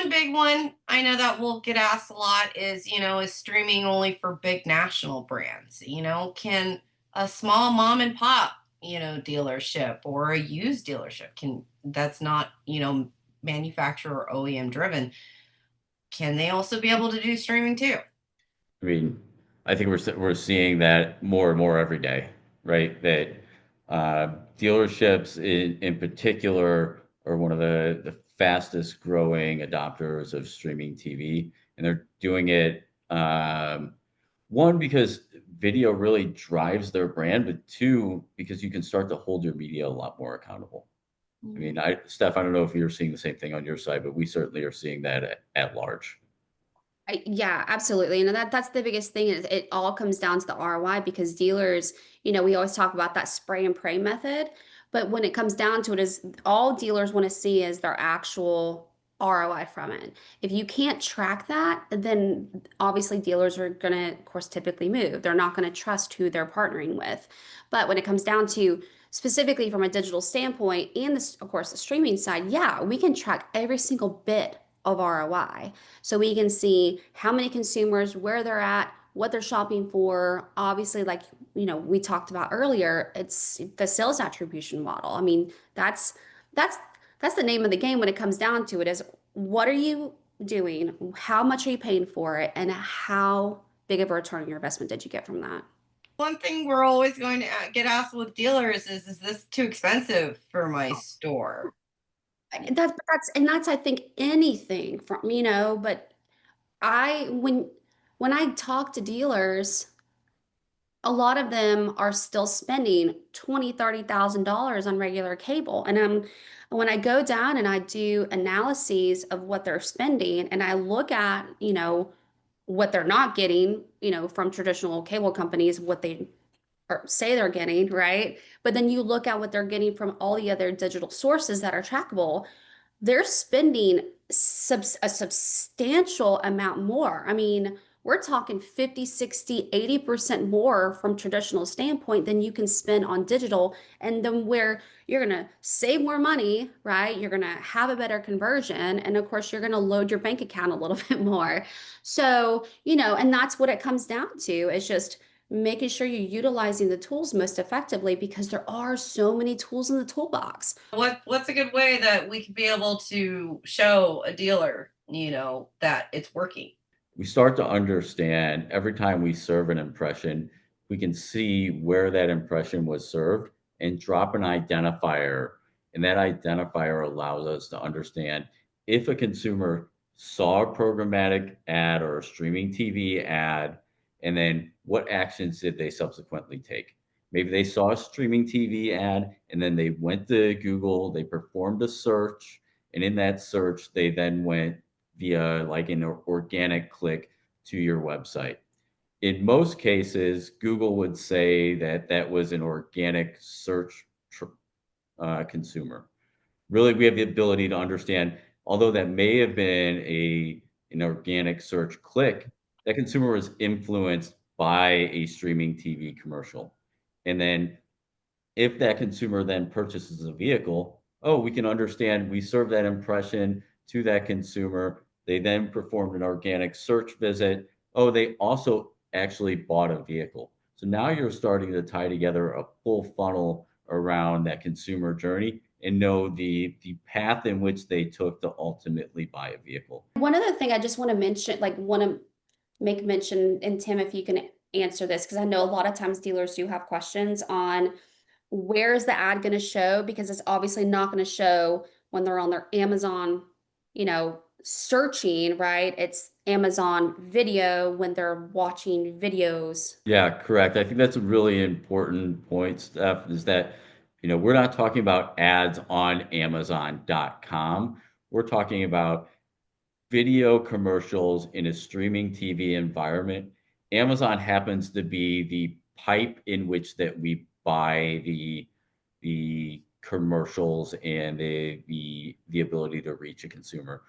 big one I know that will get asked a lot is, is streaming only for big national brands? Can a small mom and pop, dealership or a used dealership can that's not, manufacturer or OEM driven, can they also be able to do streaming too? I mean, I think we're seeing that more and more every day, right? That dealerships in particular are one of the fastest growing adopters of streaming TV, and they're doing it one because video really drives their brand, but two because you can start to hold your media a lot more accountable. I mean, Steph, I don't know if you're seeing the same thing on your side, but we certainly are seeing that at large. Yeah, absolutely. And that's the biggest thing is it all comes down to the ROI because dealers, we always talk about that spray and pray method, but when it comes down to it is all dealers want to see is their actual ROI from it. If you can't track that, then obviously dealers are going to, of course, typically move. They're not going to trust who they're partnering with. But when it comes down to specifically from a digital standpoint and this, of course, the streaming side, yeah, we can track every single bit of ROI. So we can see how many consumers, where they're at, what they're shopping for. Obviously, like, we talked about earlier, it's the sales attribution model. I mean, that's that's the name of the game when it comes down to it is what are you doing? How much are you paying for it? And how big of a return on your investment did you get from that? One thing we're always going to get asked with dealers is this too expensive for my store? That's I think anything from, but I when I talk to dealers, a lot of them are still spending 20, $30,000 on regular cable. And when I go down and I do analyses of what they're spending and I look at, what they're not getting, from traditional cable companies, what they or say they're getting, right? But then you look at what they're getting from all the other digital sources that are trackable, they're spending a substantial amount more. I mean, we're talking 50, 60, 80% more from traditional standpoint than you can spend on digital. And then where you're going to save more money, right? You're going to have a better conversion. And of course, you're going to load your bank account a little bit more. So, and that's what it comes down to. It's just making sure you're utilizing the tools most effectively because there are so many tools in the toolbox. What's a good way that we could be able to show a dealer, that it's working? We start to understand every time we serve an impression, we can see where that impression was served and drop an identifier. And that identifier allows us to understand if a consumer saw a programmatic ad or a streaming TV ad, and then what actions did they subsequently take. Maybe they saw a streaming TV ad and then they went to Google, they performed a search, and in that search, they then went via like an organic click to your website. In most cases, Google would say that that was an organic search consumer. Really, we have the ability to understand, although that may have been an organic search click, that consumer was influenced by a streaming TV commercial. And then if that consumer then purchases a vehicle, oh, we can understand we serve that impression to that consumer. They then performed an organic search visit. Oh, they also actually bought a vehicle. So now you're starting to tie together a full funnel around that consumer journey and know the path in which they took to ultimately buy a vehicle. One other thing I just want to mention, like want to make mention, and Tim, if you can answer this, because I know a lot of times dealers do have questions on where is the ad going to show, because it's obviously not going to show when they're on their Amazon, searching, right? It's Amazon video when they're watching videos. Yeah, correct. I think that's a really important point, Steph, is that, we're not talking about ads on Amazon.com. We're talking about video commercials in a streaming TV environment. Amazon happens to be the pipe in which that we buy the commercials and the ability to reach a consumer.